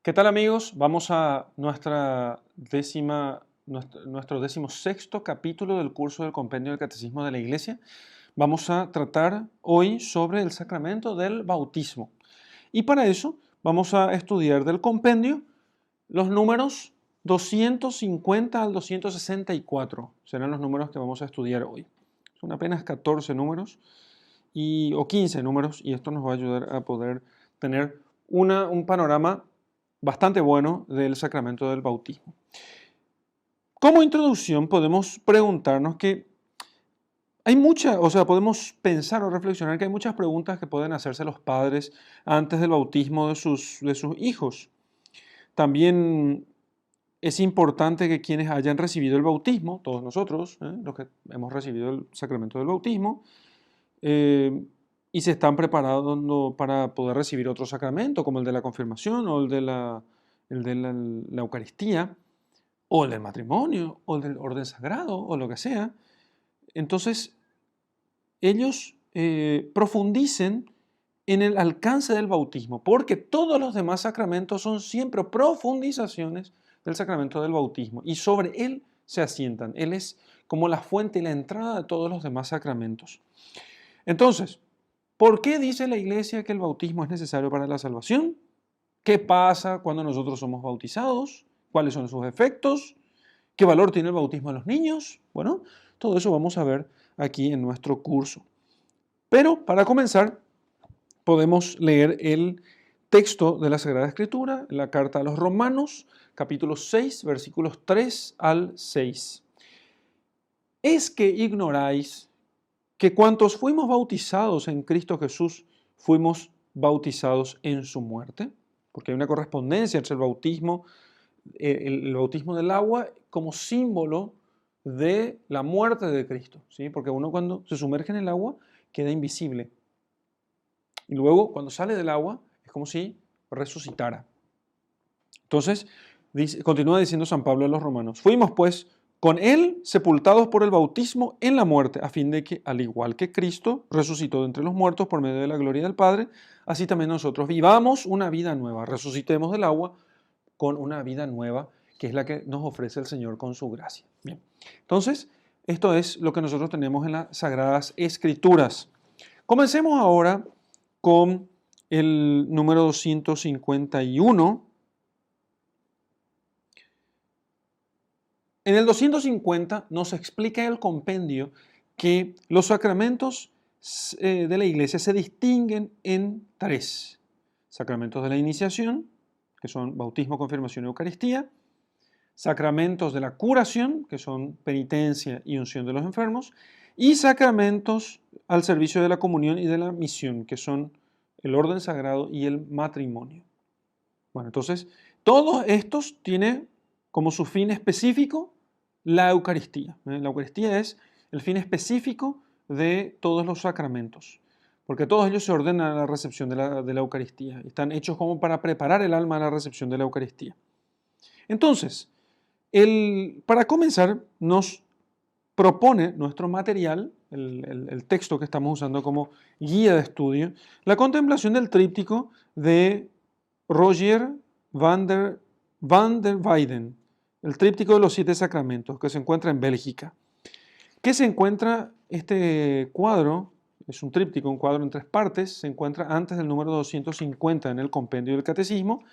¿Qué tal, amigos? Vamos a nuestro 16º capítulo del curso del Compendio del Catecismo de la Iglesia. Vamos a tratar hoy sobre el sacramento del bautismo. Y para eso vamos a estudiar del compendio los números 250 al 264. Serán los números que vamos a estudiar hoy. Son apenas 14 números o 15 números, y esto nos va a ayudar a poder tener un panorama bastante bueno del sacramento del bautismo. Como introducción podemos preguntarnos que podemos pensar o reflexionar que hay muchas preguntas que pueden hacerse los padres antes del bautismo de sus hijos. También es importante que quienes hayan recibido el bautismo, todos nosotros, los que hemos recibido el sacramento del bautismo, y se están preparando para poder recibir otro sacramento, como el de la confirmación o el de la Eucaristía, o el del matrimonio, o el del orden sagrado, o lo que sea. Entonces, ellos profundicen en el alcance del bautismo, porque todos los demás sacramentos son siempre profundizaciones del sacramento del bautismo, y sobre él se asientan. Él es como la fuente y la entrada de todos los demás sacramentos. Entonces, ¿por qué dice la Iglesia que el bautismo es necesario para la salvación? ¿Qué pasa cuando nosotros somos bautizados? ¿Cuáles son sus efectos? ¿Qué valor tiene el bautismo en los niños? Bueno, todo eso vamos a ver aquí en nuestro curso. Pero para comenzar, podemos leer el texto de la Sagrada Escritura, la carta a los Romanos, capítulo 6, versículos 3 al 6. ¿Es que ignoráis que cuantos fuimos bautizados en Cristo Jesús, fuimos bautizados en su muerte? Porque hay una correspondencia entre el bautismo del agua como símbolo de la muerte de Cristo, ¿sí? Porque uno cuando se sumerge en el agua queda invisible. Y luego cuando sale del agua es como si resucitara. Entonces, continúa diciendo San Pablo a los romanos, fuimos pues con él sepultados por el bautismo en la muerte, a fin de que, al igual que Cristo resucitó de entre los muertos por medio de la gloria del Padre, así también nosotros vivamos una vida nueva, resucitemos del agua con una vida nueva, que es la que nos ofrece el Señor con su gracia. Bien, entonces, esto es lo que nosotros tenemos en las Sagradas Escrituras. Comencemos ahora con el número 251. En el 250 nos explica el compendio que los sacramentos de la Iglesia se distinguen en tres. Sacramentos de la iniciación, que son bautismo, confirmación y Eucaristía. Sacramentos de la curación, que son penitencia y unción de los enfermos. Y sacramentos al servicio de la comunión y de la misión, que son el orden sagrado y el matrimonio. Bueno, entonces, todos estos tienen como su fin específico la Eucaristía. La Eucaristía es el fin específico de todos los sacramentos, porque todos ellos se ordenan a la recepción de la Eucaristía. Están hechos como para preparar el alma a la recepción de la Eucaristía. Entonces, para comenzar, nos propone nuestro material, el texto que estamos usando como guía de estudio, la contemplación del tríptico de Rogier van der Weyden, el tríptico de los 7 sacramentos, que se encuentra en Bélgica. ¿Qué se encuentra este cuadro? Es un tríptico, un cuadro en 3 partes, se encuentra antes del número 250 en el compendio del Catecismo,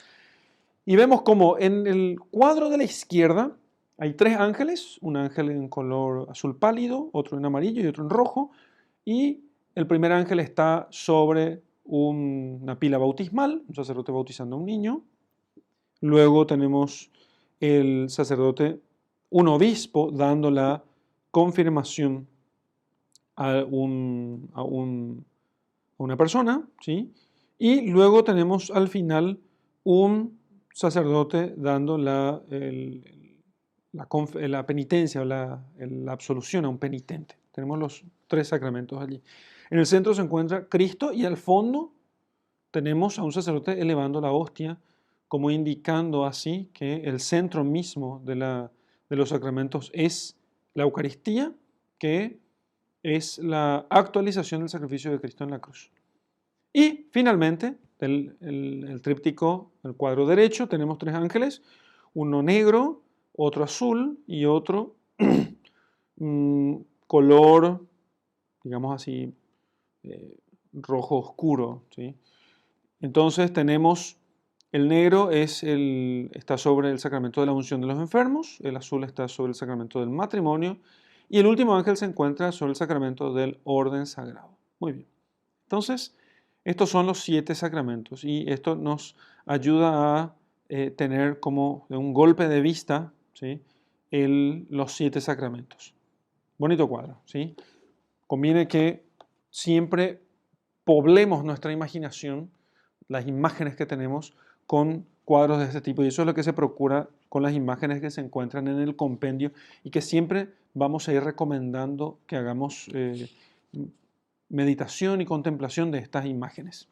y vemos como en el cuadro de la izquierda hay 3 ángeles, un ángel en color azul pálido, otro en amarillo y otro en rojo, y el primer ángel está sobre una pila bautismal, un sacerdote bautizando a un niño. Luego tenemos el sacerdote, un obispo, dando la confirmación a una persona, ¿sí? Y luego tenemos al final un sacerdote dando la penitencia o la absolución a un penitente. Tenemos los 3 sacramentos allí. En el centro se encuentra Cristo y al fondo tenemos a un sacerdote elevando la hostia, como indicando así que el centro mismo de los sacramentos es la Eucaristía, que es la actualización del sacrificio de Cristo en la cruz. Y finalmente el tríptico, el cuadro derecho, tenemos 3 ángeles, uno negro, otro azul y otro color, digamos así, rojo oscuro, ¿sí? Entonces tenemos el negro está sobre el sacramento de la unción de los enfermos, el azul está sobre el sacramento del matrimonio y el último ángel se encuentra sobre el sacramento del orden sagrado. Muy bien. Entonces, estos son los 7 sacramentos y esto nos ayuda a tener como de un golpe de vista, ¿sí? Los 7 sacramentos. Bonito cuadro, ¿sí? Conviene que siempre poblemos nuestra imaginación, las imágenes que tenemos, con cuadros de este tipo. Y eso es lo que se procura con las imágenes que se encuentran en el compendio y que siempre vamos a ir recomendando que hagamos meditación y contemplación de estas imágenes.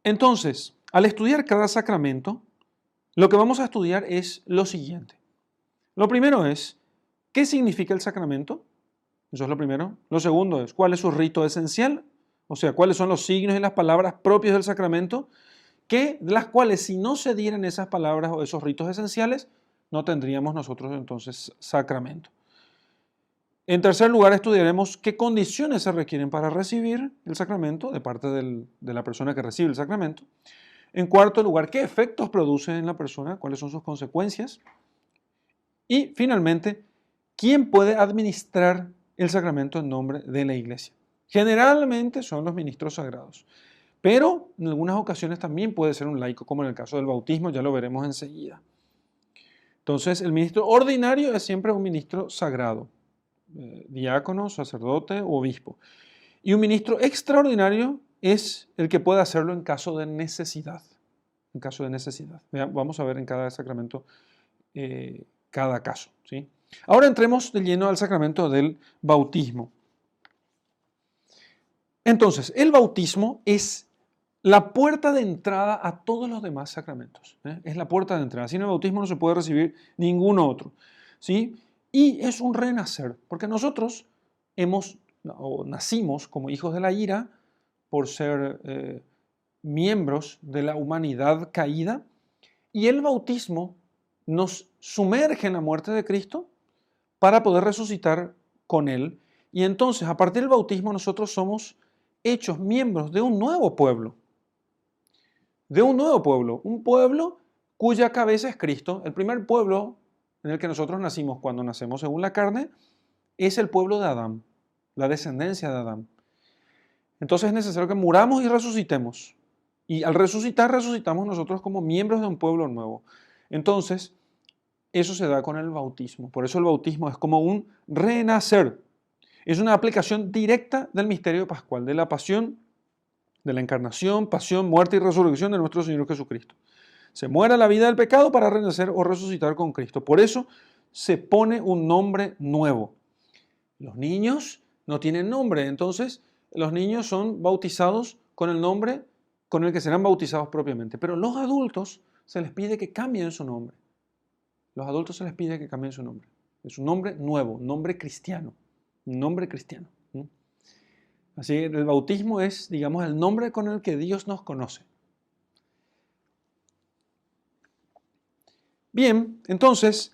Entonces, al estudiar cada sacramento, lo que vamos a estudiar es lo siguiente. Lo primero es, ¿qué significa el sacramento? Eso es lo primero. Lo segundo es, ¿cuál es su rito esencial? O sea, ¿cuáles son los signos y las palabras propios del sacramento? De las cuales, si no se dieran esas palabras o esos ritos esenciales, no tendríamos nosotros entonces sacramento. En tercer lugar, estudiaremos qué condiciones se requieren para recibir el sacramento de parte de la persona que recibe el sacramento. En cuarto lugar, qué efectos produce en la persona, cuáles son sus consecuencias. Y finalmente, ¿quién puede administrar el sacramento en nombre de la Iglesia? Generalmente son los ministros sagrados, pero en algunas ocasiones también puede ser un laico, como en el caso del bautismo, ya lo veremos enseguida. Entonces, el ministro ordinario es siempre un ministro sagrado, diácono, sacerdote o obispo. Y un ministro extraordinario es el que puede hacerlo en caso de necesidad. En caso de necesidad. Vamos a ver en cada sacramento cada caso, ¿sí? Ahora entremos de lleno al sacramento del bautismo. Entonces, el bautismo es la puerta de entrada a todos los demás sacramentos. Es la puerta de entrada. Sin el bautismo no se puede recibir ningún otro, ¿sí? Y es un renacer, porque nosotros nacimos como hijos de la ira por ser miembros de la humanidad caída, y el bautismo nos sumerge en la muerte de Cristo para poder resucitar con Él. Y entonces, a partir del bautismo, nosotros somos hechos miembros de un nuevo pueblo. De un nuevo pueblo. Un pueblo cuya cabeza es Cristo. El primer pueblo en el que nosotros nacimos cuando nacemos según la carne es el pueblo de Adán, la descendencia de Adán. Entonces es necesario que muramos y resucitemos. Y al resucitar, resucitamos nosotros como miembros de un pueblo nuevo. Entonces, eso se da con el bautismo. Por eso el bautismo es como un renacer. Es una aplicación directa del misterio pascual, de la pasión, de la encarnación, pasión, muerte y resurrección de nuestro Señor Jesucristo. Se muere la vida del pecado para renacer o resucitar con Cristo. Por eso se pone un nombre nuevo. Los niños no tienen nombre, entonces los niños son bautizados con el nombre con el que serán bautizados propiamente. Pero los adultos se les pide que cambien su nombre. Los adultos se les pide que cambien su nombre. Es un nombre nuevo, un nombre cristiano. Un nombre cristiano. Así que el bautismo es, digamos, el nombre con el que Dios nos conoce. Bien, entonces,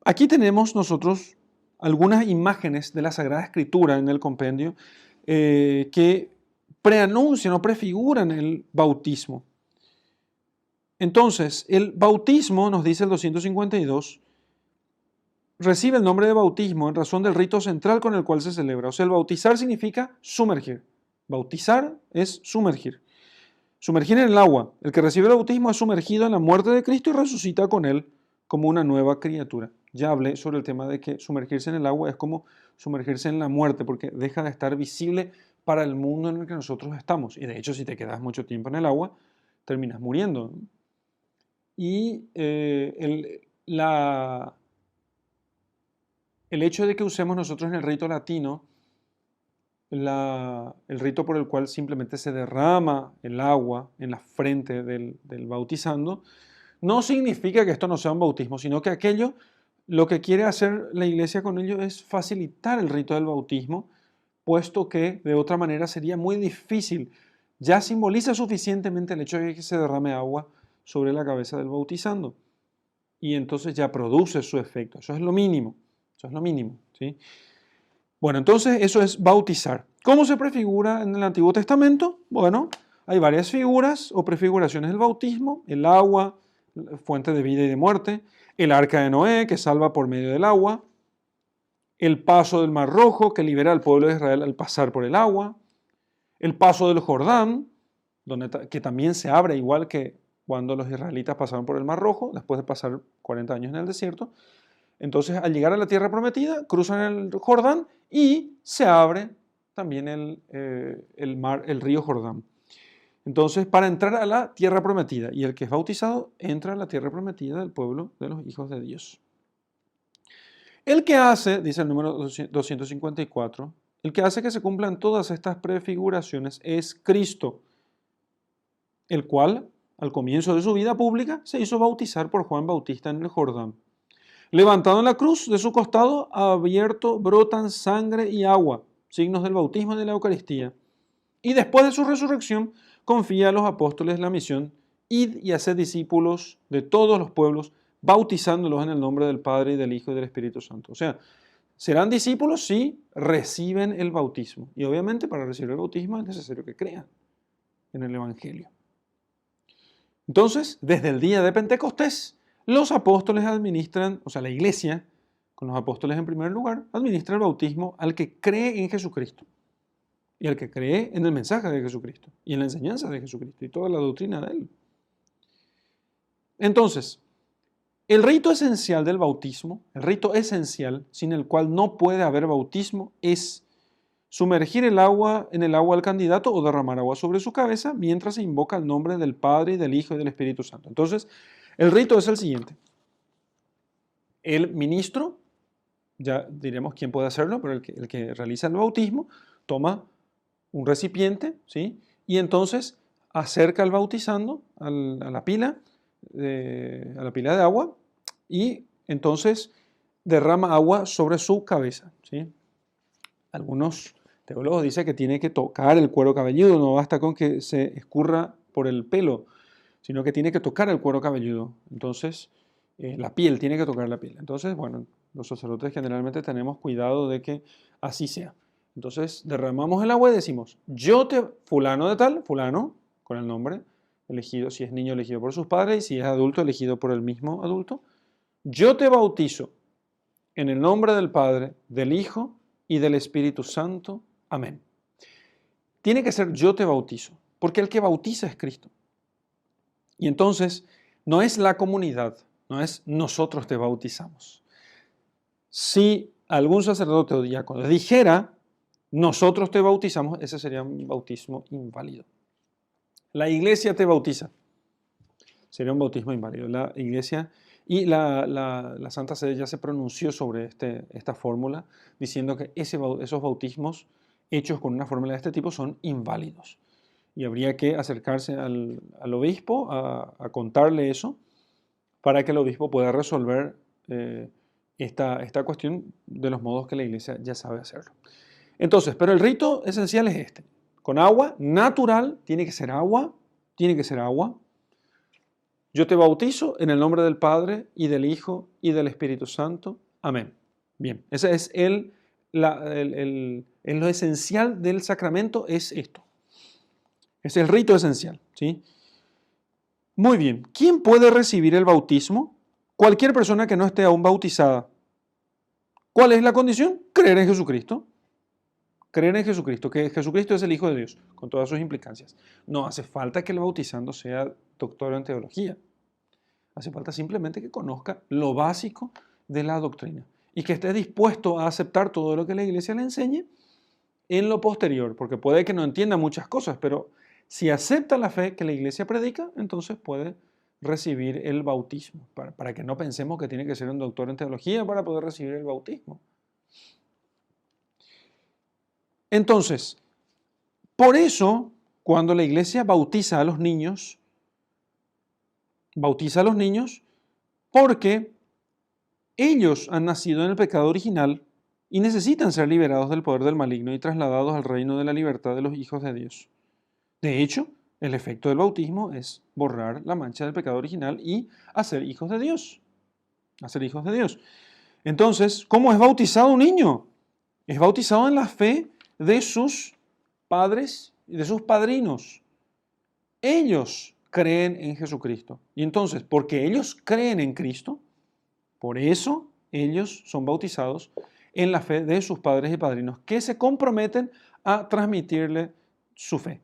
aquí tenemos nosotros algunas imágenes de la Sagrada Escritura en el compendio que preanuncian o prefiguran el bautismo. Entonces, el bautismo, nos dice el 252, recibe el nombre de bautismo en razón del rito central con el cual se celebra. O sea, el bautizar significa sumergir. Bautizar es sumergir. Sumergir en el agua. El que recibe el bautismo es sumergido en la muerte de Cristo y resucita con él como una nueva criatura. Ya hablé sobre el tema de que sumergirse en el agua es como sumergirse en la muerte, porque deja de estar visible para el mundo en el que nosotros estamos. Y de hecho, si te quedas mucho tiempo en el agua, terminas muriendo. Y el hecho de que usemos nosotros en el rito latino el rito por el cual simplemente se derrama el agua en la frente del bautizando, no significa que esto no sea un bautismo, sino que lo que quiere hacer la Iglesia con ello es facilitar el rito del bautismo puesto que de otra manera sería muy difícil. Ya simboliza suficientemente el hecho de que se derrame agua sobre la cabeza del bautizando. Y entonces ya produce su efecto. Eso es lo mínimo. Eso es lo mínimo, ¿sí? Bueno, entonces eso es bautizar. ¿Cómo se prefigura en el Antiguo Testamento? Bueno, hay varias figuras o prefiguraciones del bautismo: el agua, fuente de vida y de muerte; el arca de Noé, que salva por medio del agua; el paso del Mar Rojo, que libera al pueblo de Israel al pasar por el agua; el paso del Jordán, que también se abre igual que cuando los israelitas pasaron por el Mar Rojo, después de pasar 40 años en el desierto. Entonces, al llegar a la tierra prometida, cruzan el Jordán y se abre también el río Jordán. Entonces, para entrar a la tierra prometida, y el que es bautizado entra a la tierra prometida del pueblo de los hijos de Dios. El que hace, dice el número 254, el que hace que se cumplan todas estas prefiguraciones es Cristo, el cual, al comienzo de su vida pública, se hizo bautizar por Juan Bautista en el Jordán. Levantado en la cruz, de su costado abierto brotan sangre y agua, signos del bautismo y de la Eucaristía. Y después de su resurrección, confía a los apóstoles la misión: id y haced discípulos de todos los pueblos, bautizándolos en el nombre del Padre y del Hijo y del Espíritu Santo. O sea, serán discípulos si reciben el bautismo. Y obviamente para recibir el bautismo es necesario que crean en el Evangelio. Entonces, desde el día de Pentecostés, los apóstoles administran, o sea, la iglesia, con los apóstoles en primer lugar, administra el bautismo al que cree en Jesucristo y al que cree en el mensaje de Jesucristo y en la enseñanza de Jesucristo y toda la doctrina de él. Entonces, el rito esencial del bautismo, el rito esencial sin el cual no puede haber bautismo, es sumergir en el agua al candidato o derramar agua sobre su cabeza mientras se invoca el nombre del Padre, del Hijo y del Espíritu Santo. Entonces, el rito es el siguiente. El ministro, ya diremos quién puede hacerlo, pero el que realiza el bautismo toma un recipiente, ¿sí? Y entonces acerca al bautizando a la pila de agua y entonces derrama agua sobre su cabeza, ¿sí? Algunos teólogos dicen que tiene que tocar el cuero cabelludo, no basta con que se escurra por el pelo, sino que tiene que tocar el cuero cabelludo. Entonces, la piel, tiene que tocar la piel. Entonces, bueno, los sacerdotes generalmente tenemos cuidado de que así sea. Entonces, derramamos el agua y decimos: fulano de tal, fulano, con el nombre, elegido, si es niño elegido por sus padres, y si es adulto elegido por el mismo adulto, yo te bautizo en el nombre del Padre, del Hijo y del Espíritu Santo. Amén. Tiene que ser yo te bautizo, porque el que bautiza es Cristo. Y entonces, no es la comunidad, no es nosotros te bautizamos. Si algún sacerdote o diácono dijera nosotros te bautizamos, ese sería un bautismo inválido. La iglesia te bautiza, sería un bautismo inválido. La iglesia y la Santa Sede ya se pronunció sobre esta fórmula, diciendo que esos bautismos hechos con una fórmula de este tipo son inválidos. Y habría que acercarse al obispo a contarle eso para que el obispo pueda resolver esta cuestión de los modos que la iglesia ya sabe hacerlo. Entonces, pero el rito esencial es este. Con agua natural, tiene que ser agua, tiene que ser agua. Yo te bautizo en el nombre del Padre y del Hijo y del Espíritu Santo. Amén. Bien, ese es lo esencial del sacramento, es esto. Es el rito esencial, ¿sí? Muy bien. ¿Quién puede recibir el bautismo? Cualquier persona que no esté aún bautizada. ¿Cuál es la condición? Creer en Jesucristo. Creer en Jesucristo, que Jesucristo es el Hijo de Dios, con todas sus implicancias. No hace falta que el bautizando sea doctor en teología. Hace falta simplemente que conozca lo básico de la doctrina y que esté dispuesto a aceptar todo lo que la iglesia le enseñe en lo posterior, porque puede que no entienda muchas cosas, pero si acepta la fe que la iglesia predica, entonces puede recibir el bautismo, para que no pensemos que tiene que ser un doctor en teología para poder recibir el bautismo. Entonces, por eso, cuando la iglesia bautiza a los niños porque ellos han nacido en el pecado original y necesitan ser liberados del poder del maligno y trasladados al reino de la libertad de los hijos de Dios. De hecho, el efecto del bautismo es borrar la mancha del pecado original y hacer hijos de Dios. Hacer hijos de Dios. Entonces, ¿cómo es bautizado un niño? Es bautizado en la fe de sus padres y de sus padrinos. Ellos creen en Jesucristo. Y entonces, porque ellos creen en Cristo, por eso ellos son bautizados en la fe de sus padres y padrinos, que se comprometen a transmitirle su fe.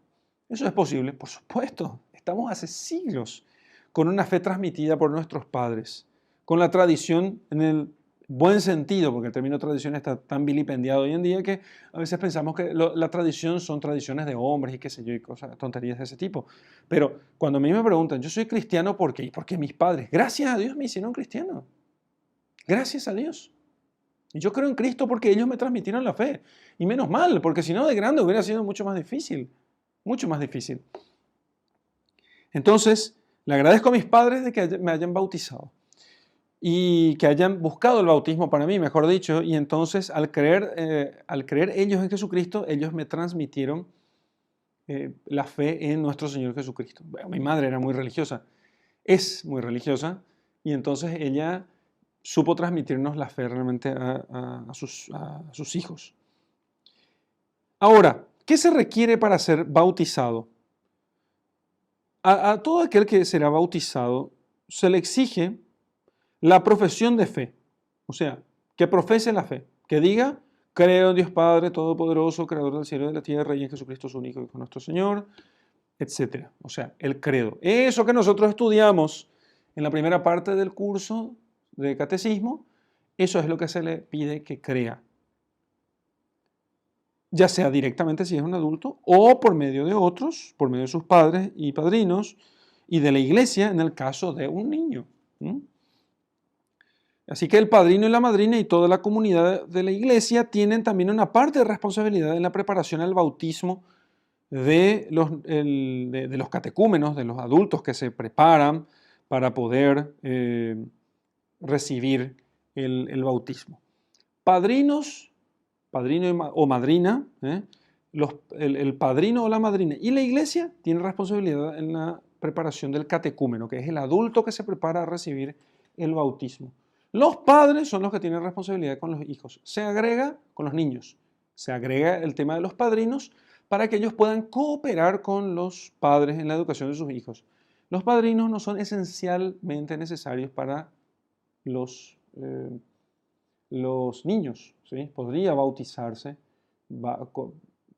¿Eso es posible? Por supuesto. Estamos hace siglos con una fe transmitida por nuestros padres, con la tradición en el buen sentido, porque el término tradición está tan vilipendiado hoy en día que a veces pensamos que la tradición son tradiciones de hombres y qué sé yo, y cosas, tonterías de ese tipo. Pero cuando a mí me preguntan, yo soy cristiano ¿por qué? Porque mis padres, gracias a Dios, me hicieron cristiano. Gracias a Dios. Y yo creo en Cristo porque ellos me transmitieron la fe. Y menos mal, porque si no, de grande hubiera sido mucho más difícil. Mucho más difícil. Entonces, le agradezco a mis padres de que me hayan bautizado y que hayan buscado el bautismo para mí, mejor dicho, y entonces al creer ellos en Jesucristo, ellos me transmitieron la fe en nuestro Señor Jesucristo. Bueno, mi madre era muy religiosa, es muy religiosa, y entonces ella supo transmitirnos la fe realmente a sus hijos. Ahora, ¿qué se requiere para ser bautizado? A todo aquel que será bautizado se le exige la profesión de fe, o sea, que profese la fe, que diga, creo en Dios Padre Todopoderoso, Creador del cielo y de la tierra, y en Jesucristo su único Hijo nuestro Señor, etc. O sea, el credo. Eso que nosotros estudiamos en la primera parte del curso de catecismo, eso es lo que se le pide que crea. Ya sea directamente si es un adulto o por medio de otros, por medio de sus padres y padrinos, y de la iglesia en el caso de un niño. Así que el padrino y la madrina y toda la comunidad de la iglesia tienen también una parte de responsabilidad en la preparación al bautismo de los catecúmenos, de los adultos que se preparan para poder recibir el bautismo. Padrinos, padrino o madrina, el padrino o la madrina y la iglesia tienen responsabilidad en la preparación del catecúmeno, que es el adulto que se prepara a recibir el bautismo. Los padres son los que tienen responsabilidad con los hijos. Se agrega con los niños. Se agrega el tema de los padrinos para que ellos puedan cooperar con los padres en la educación de sus hijos. Los padrinos no son esencialmente necesarios para los niños. ¿Sí? Podría bautizarse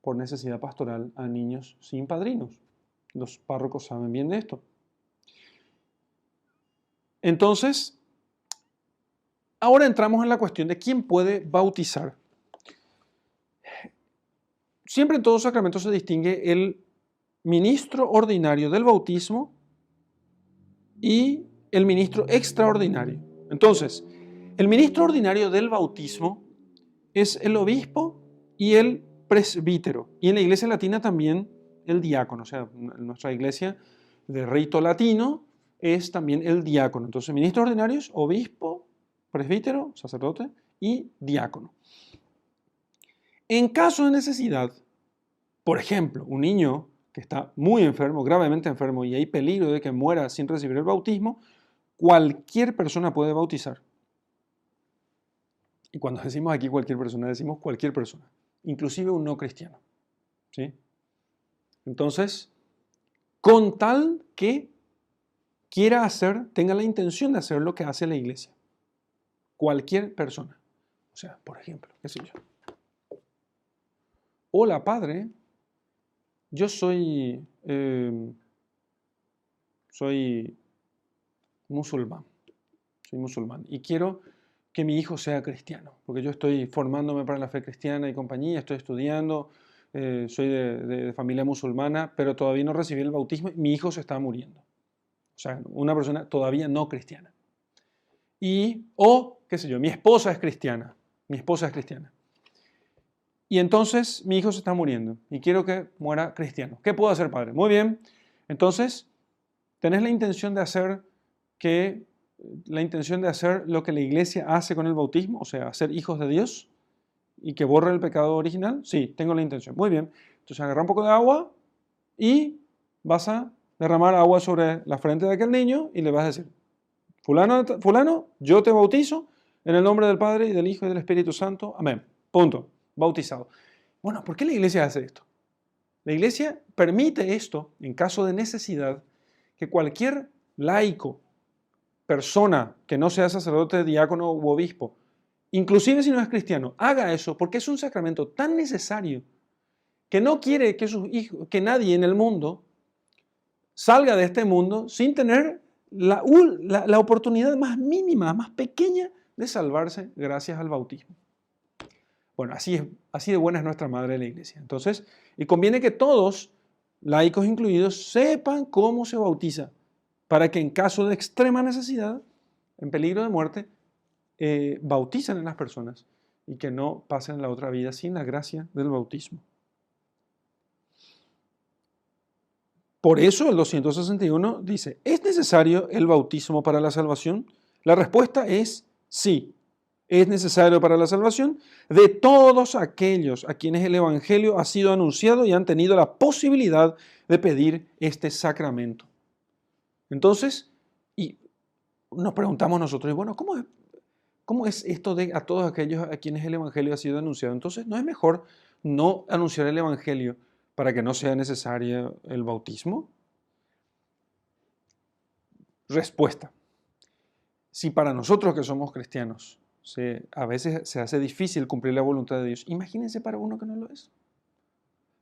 por necesidad pastoral a niños sin padrinos. Los párrocos saben bien de esto. Entonces, ahora entramos en la cuestión de quién puede bautizar. Siempre en todo sacramento se distingue el ministro ordinario del bautismo y el ministro extraordinario. Entonces, el ministro ordinario del bautismo es el obispo y el presbítero. Y en la iglesia latina también el diácono. O sea, en nuestra iglesia de rito latino es también el diácono. Entonces, ministros ordinarios, obispo, presbítero, sacerdote y diácono. En caso de necesidad, por ejemplo, un niño que está muy enfermo, gravemente enfermo, y hay peligro de que muera sin recibir el bautismo, cualquier persona puede bautizar. Y cuando decimos aquí cualquier persona, decimos cualquier persona, inclusive un no cristiano. ¿Sí? Entonces, con tal que quiera hacer, tenga la intención de hacer lo que hace la iglesia. Cualquier persona. O sea, por ejemplo, qué sé yo. Hola, padre, yo soy musulmán. Soy musulmán y quiero que mi hijo sea cristiano, porque yo estoy formándome para la fe cristiana y compañía, estoy estudiando, soy de familia musulmana, pero todavía no recibí el bautismo y mi hijo se está muriendo. O sea, una persona todavía no cristiana. Qué sé yo, mi esposa es cristiana. Y entonces mi hijo se está muriendo y quiero que muera cristiano. ¿Qué puedo hacer, padre? Muy bien. Entonces, ¿tenés la intención de hacer lo que la iglesia hace con el bautismo? O sea, hacer hijos de Dios. y que borre el pecado original? Sí, tengo la intención. Muy bien. Entonces agarra un poco de agua y vas a derramar agua sobre la frente de aquel niño y le vas a decir, fulano, fulano, yo te bautizo en el nombre del Padre y del Hijo y del Espíritu Santo. Amén. Punto. Bautizado. Bueno, ¿por qué la iglesia hace esto? La iglesia permite esto en caso de necesidad, que cualquier laico, persona que no sea sacerdote, diácono u obispo, inclusive si no es cristiano, haga eso porque es un sacramento tan necesario que no quiere que sus hijos, que nadie en el mundo salga de este mundo sin tener la oportunidad más mínima, más pequeña de salvarse gracias al bautismo. Bueno, así de buena es nuestra Madre la Iglesia. Entonces, y conviene que todos, laicos incluidos, sepan cómo se bautiza, para que en caso de extrema necesidad, en peligro de muerte, bautizan a las personas y que no pasen la otra vida sin la gracia del bautismo. Por eso el 261 dice, ¿es necesario el bautismo para la salvación? La respuesta es sí. Es necesario para la salvación de todos aquellos a quienes el Evangelio ha sido anunciado y han tenido la posibilidad de pedir este sacramento. Entonces, y nos preguntamos nosotros, y bueno, ¿cómo es esto de a todos aquellos a quienes el Evangelio ha sido anunciado? Entonces, ¿no es mejor no anunciar el Evangelio para que no sea necesario el bautismo? Respuesta. Si para nosotros que somos cristianos a veces se hace difícil cumplir la voluntad de Dios, imagínense para uno que no lo es.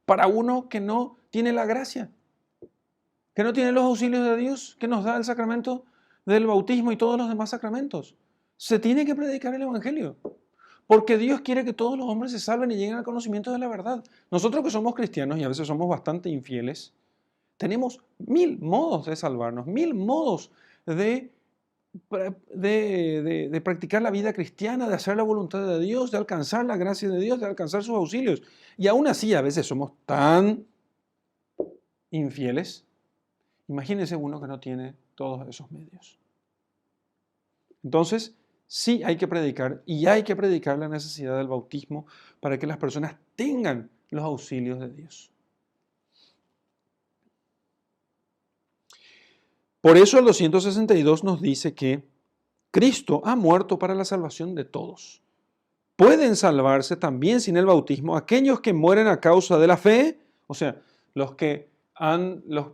Para uno que no tiene la gracia, que no tiene los auxilios de Dios, que nos da el sacramento del bautismo y todos los demás sacramentos. Se tiene que predicar el Evangelio, porque Dios quiere que todos los hombres se salven y lleguen al conocimiento de la verdad. Nosotros que somos cristianos y a veces somos bastante infieles, tenemos 1000 modos de salvarnos, 1000 modos de practicar la vida cristiana, de hacer la voluntad de Dios, de alcanzar la gracia de Dios, de alcanzar sus auxilios. Y aún así a veces somos tan infieles. Imagínense uno que no tiene todos esos medios. Entonces, sí hay que predicar y hay que predicar la necesidad del bautismo para que las personas tengan los auxilios de Dios. Por eso el 262 nos dice que Cristo ha muerto para la salvación de todos. Pueden salvarse también sin el bautismo aquellos que mueren a causa de la fe, o sea,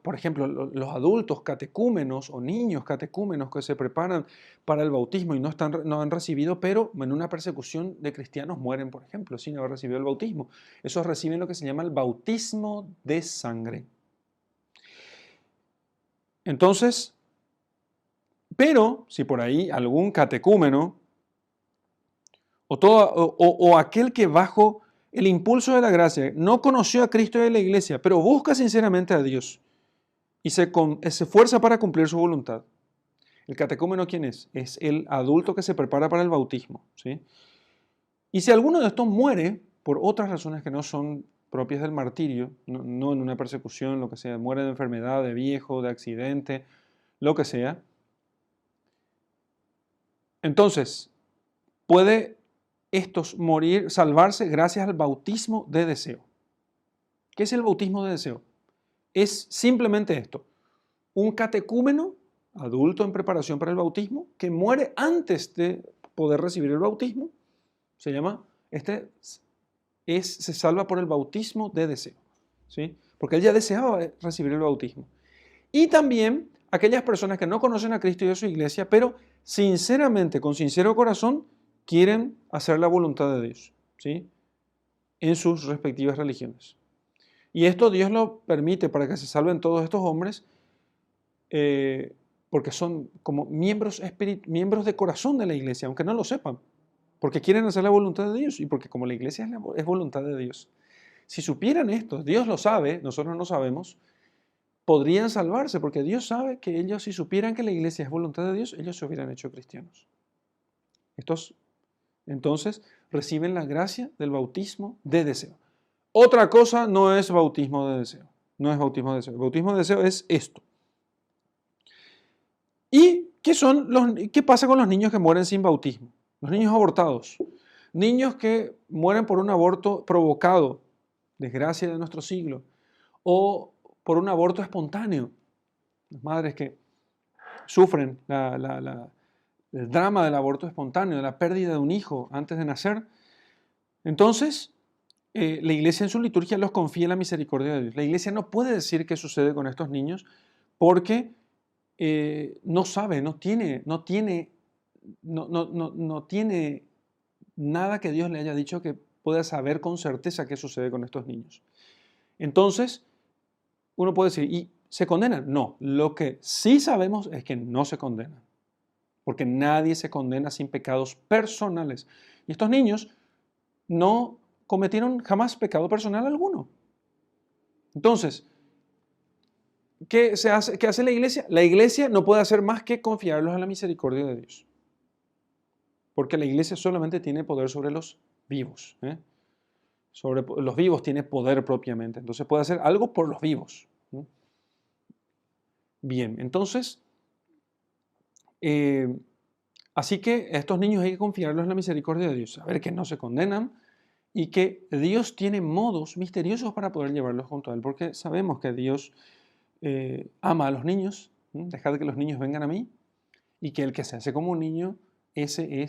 por ejemplo, los adultos catecúmenos o niños catecúmenos que se preparan para el bautismo y no han recibido, pero en una persecución de cristianos mueren, por ejemplo, sin haber recibido el bautismo. Esos reciben lo que se llama el bautismo de sangre. Entonces, pero si por ahí algún catecúmeno o aquel que bajo el impulso de la gracia no conoció a Cristo y a la iglesia, pero busca sinceramente a Dios y se esfuerza para cumplir su voluntad. ¿El catecúmeno quién es? Es el adulto que se prepara para el bautismo, ¿sí? Y si alguno de estos muere por otras razones que no son propias del martirio, no en una persecución, lo que sea, muere de enfermedad, de viejo, de accidente, lo que sea, entonces puede estos morir, salvarse gracias al bautismo de deseo. ¿Qué es el bautismo de deseo? Es simplemente esto: un catecúmeno, adulto en preparación para el bautismo, que muere antes de poder recibir el bautismo, se salva por el bautismo de deseo, ¿sí? Porque él ya deseaba recibir el bautismo. Y también aquellas personas que no conocen a Cristo y a su iglesia, pero sinceramente, con sincero corazón, quieren hacer la voluntad de Dios, ¿sí? En sus respectivas religiones. Y esto Dios lo permite para que se salven todos estos hombres, porque son como miembros de corazón de la iglesia, aunque no lo sepan, porque quieren hacer la voluntad de Dios y porque como la iglesia es voluntad de Dios. Si supieran esto, Dios lo sabe, nosotros no sabemos, podrían salvarse, porque Dios sabe que ellos, si supieran que la iglesia es voluntad de Dios, ellos se hubieran hecho cristianos. Estos, entonces, reciben la gracia del bautismo de deseo. Otra cosa no es bautismo de deseo. No es bautismo de deseo. El bautismo de deseo es esto. ¿Y qué pasa con los niños que mueren sin bautismo? Los niños abortados. niños que mueren por un aborto provocado, desgracia de nuestro siglo, o por un aborto espontáneo. Las madres que sufren el drama del aborto espontáneo, de la pérdida de un hijo antes de nacer. Entonces, la iglesia en su liturgia los confía en la misericordia de Dios. La iglesia no puede decir qué sucede con estos niños porque no sabe, no tiene nada que Dios le haya dicho que pueda saber con certeza qué sucede con estos niños. Entonces, uno puede decir, ¿y se condenan? No, lo que sí sabemos es que no se condenan, porque nadie se condena sin pecados personales. Y estos niños no cometieron jamás pecado personal alguno. Entonces, ¿qué hace la iglesia? La iglesia no puede hacer más que confiarlos a la misericordia de Dios. Porque la iglesia solamente tiene poder sobre los vivos. Sobre los vivos tiene poder propiamente. Entonces puede hacer algo por los vivos. Bien, entonces, así que a estos niños hay que confiarlos en la misericordia de Dios. Saber que no se condenan y que Dios tiene modos misteriosos para poder llevarlos junto a Él. Porque sabemos que Dios ama a los niños. Dejad que los niños vengan a mí. Y que el que se hace como un niño, ese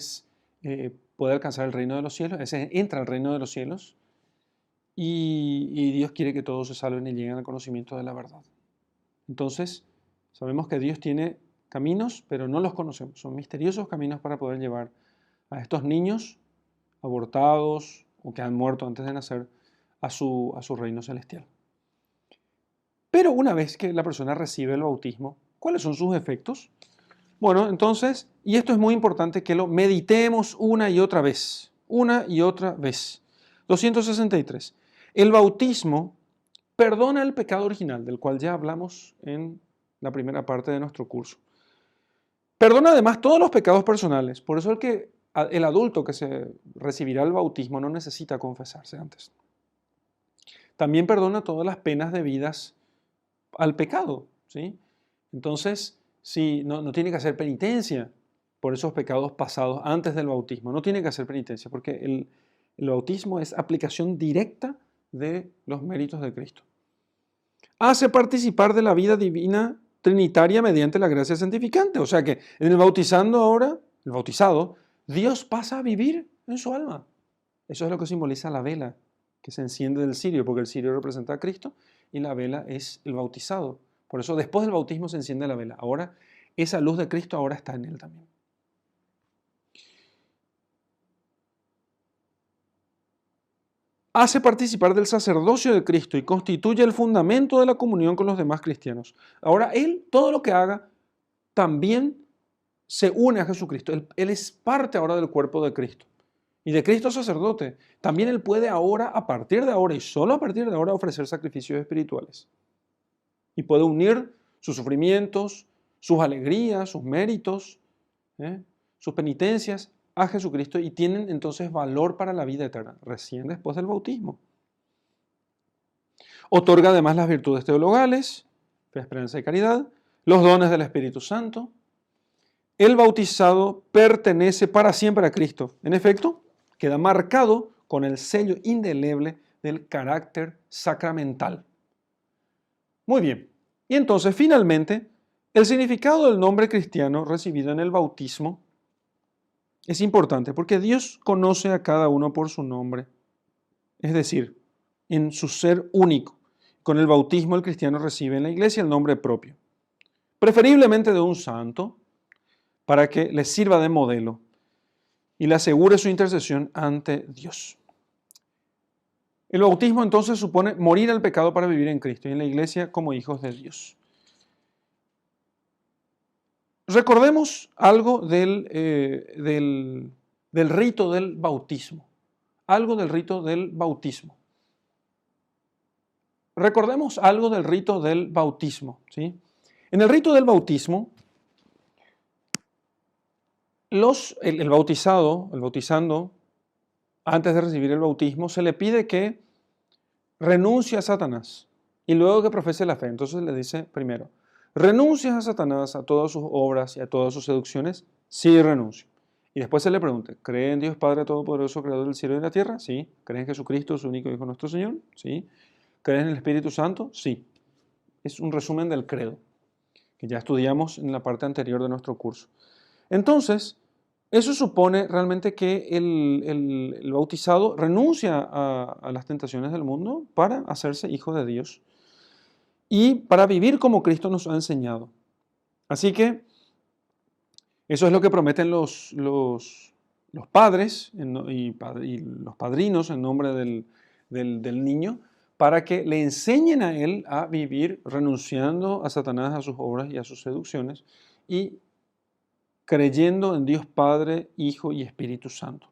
puede alcanzar el reino de los cielos, ese entra al reino de los cielos, y Dios quiere que todos se salven y lleguen al conocimiento de la verdad. Entonces, sabemos que Dios tiene caminos, pero no los conocemos. Son misteriosos caminos para poder llevar a estos niños abortados o que han muerto antes de nacer a su reino celestial. Pero una vez que la persona recibe el bautismo, ¿cuáles son sus efectos? Bueno, entonces, y esto es muy importante que lo meditemos una y otra vez. 263. El bautismo perdona el pecado original, del cual ya hablamos en la primera parte de nuestro curso. Perdona además todos los pecados personales. Por eso el adulto que se recibirá el bautismo no necesita confesarse antes. También perdona todas las penas debidas al pecado, ¿sí? Entonces, sí, no tiene que hacer penitencia por esos pecados pasados antes del bautismo. No tiene que hacer penitencia porque el bautismo es aplicación directa de los méritos de Cristo. Hace participar de la vida divina trinitaria mediante la gracia santificante. O sea que en el bautizado, Dios pasa a vivir en su alma. Eso es lo que simboliza la vela que se enciende del cirio, porque el cirio representa a Cristo y la vela es el bautizado. Por eso después del bautismo se enciende la vela. Ahora, esa luz de Cristo ahora está en él también. Hace participar del sacerdocio de Cristo y constituye el fundamento de la comunión con los demás cristianos. Ahora, él, todo lo que haga, también se une a Jesucristo. Él es parte ahora del cuerpo de Cristo. Y de Cristo sacerdote. También él puede ahora, a partir de ahora y solo a partir de ahora, ofrecer sacrificios espirituales. Y puede unir sus sufrimientos, sus alegrías, sus méritos, sus penitencias a Jesucristo y tienen entonces valor para la vida eterna, recién después del bautismo. Otorga además las virtudes teologales, fe, esperanza y caridad, los dones del Espíritu Santo. El bautizado pertenece para siempre a Cristo. En efecto, queda marcado con el sello indeleble del carácter sacramental. Muy bien. Y entonces, finalmente, el significado del nombre cristiano recibido en el bautismo es importante porque Dios conoce a cada uno por su nombre, es decir, en su ser único. Con el bautismo el cristiano recibe en la iglesia el nombre propio, preferiblemente de un santo, para que le sirva de modelo y le asegure su intercesión ante Dios. El bautismo entonces supone morir al pecado para vivir en Cristo y en la iglesia como hijos de Dios. Recordemos algo del rito del bautismo. Algo del rito del bautismo. Recordemos algo del rito del bautismo, ¿sí? En el rito del bautismo, el bautizando, antes de recibir el bautismo, se le pide que renuncie a Satanás y luego que profese la fe. Entonces le dice primero, ¿renuncias a Satanás, a todas sus obras y a todas sus seducciones? Sí, renuncio. Y después se le pregunta, ¿cree en Dios Padre Todopoderoso, Creador del cielo y de la tierra? Sí. ¿Cree en Jesucristo, su único Hijo, nuestro Señor? Sí. ¿Cree en el Espíritu Santo? Sí. Es un resumen del credo, que ya estudiamos en la parte anterior de nuestro curso. Entonces, eso supone realmente que el bautizado renuncia a las tentaciones del mundo para hacerse hijo de Dios y para vivir como Cristo nos ha enseñado. Así que eso es lo que prometen los padres y los padrinos en nombre del niño, para que le enseñen a él a vivir renunciando a Satanás, a sus obras y a sus seducciones, y creyendo en Dios Padre, Hijo y Espíritu Santo.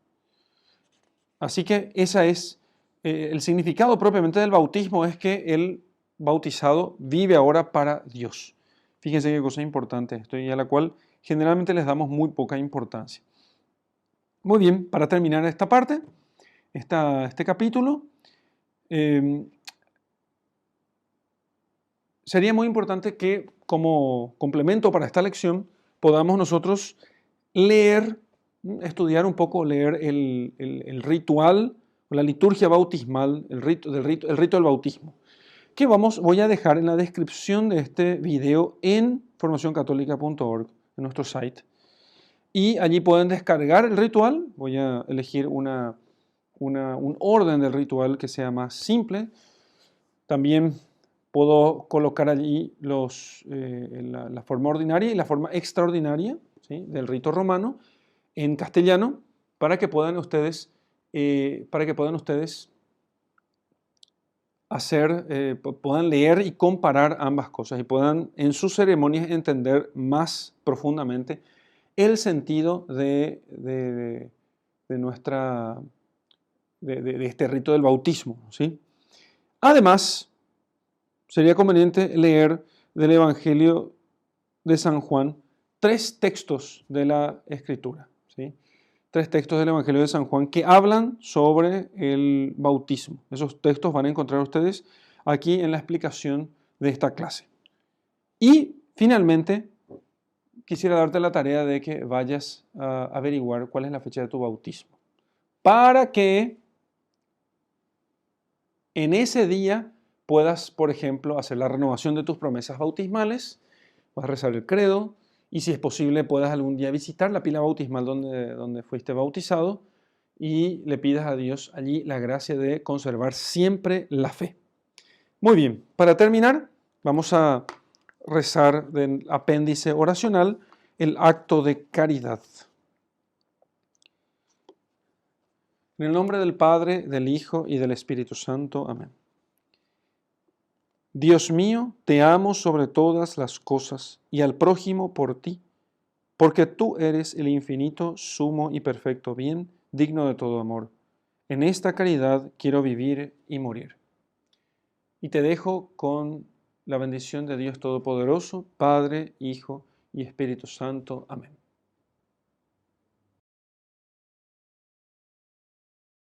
Así que esa es el significado propiamente del bautismo, es que el bautizado vive ahora para Dios. Fíjense qué cosa importante esto y a la cual generalmente les damos muy poca importancia. Muy bien, para terminar esta parte, este capítulo, sería muy importante que como complemento para esta lección podamos nosotros leer, estudiar un poco, leer el ritual, la liturgia bautismal, el rito del bautismo, que voy a dejar en la descripción de este video en formacioncatólica.org, en nuestro site. Y allí pueden descargar el ritual. Voy a elegir un orden del ritual que sea más simple. También puedo colocar allí la forma ordinaria y la forma extraordinaria, ¿sí?, del rito romano en castellano para que puedan ustedes puedan leer y comparar ambas cosas y puedan en sus ceremonias entender más profundamente el sentido de este rito del bautismo, ¿sí? Además, sería conveniente leer del Evangelio de San Juan 3 textos de la Escritura, ¿sí? 3 textos del Evangelio de San Juan que hablan sobre el bautismo. Esos textos van a encontrar ustedes aquí en la explicación de esta clase. Y finalmente, quisiera darte la tarea de que vayas a averiguar cuál es la fecha de tu bautismo, para que en ese día puedas, por ejemplo, hacer la renovación de tus promesas bautismales, vas a rezar el credo, y si es posible puedas algún día visitar la pila bautismal donde fuiste bautizado y le pidas a Dios allí la gracia de conservar siempre la fe. Muy bien, para terminar, vamos a rezar del apéndice oracional el acto de caridad. En el nombre del Padre, del Hijo y del Espíritu Santo. Amén. Dios mío, te amo sobre todas las cosas y al prójimo por ti, porque tú eres el infinito, sumo y perfecto bien, digno de todo amor. En esta caridad quiero vivir y morir. Y te dejo con la bendición de Dios Todopoderoso, Padre, Hijo y Espíritu Santo. Amén.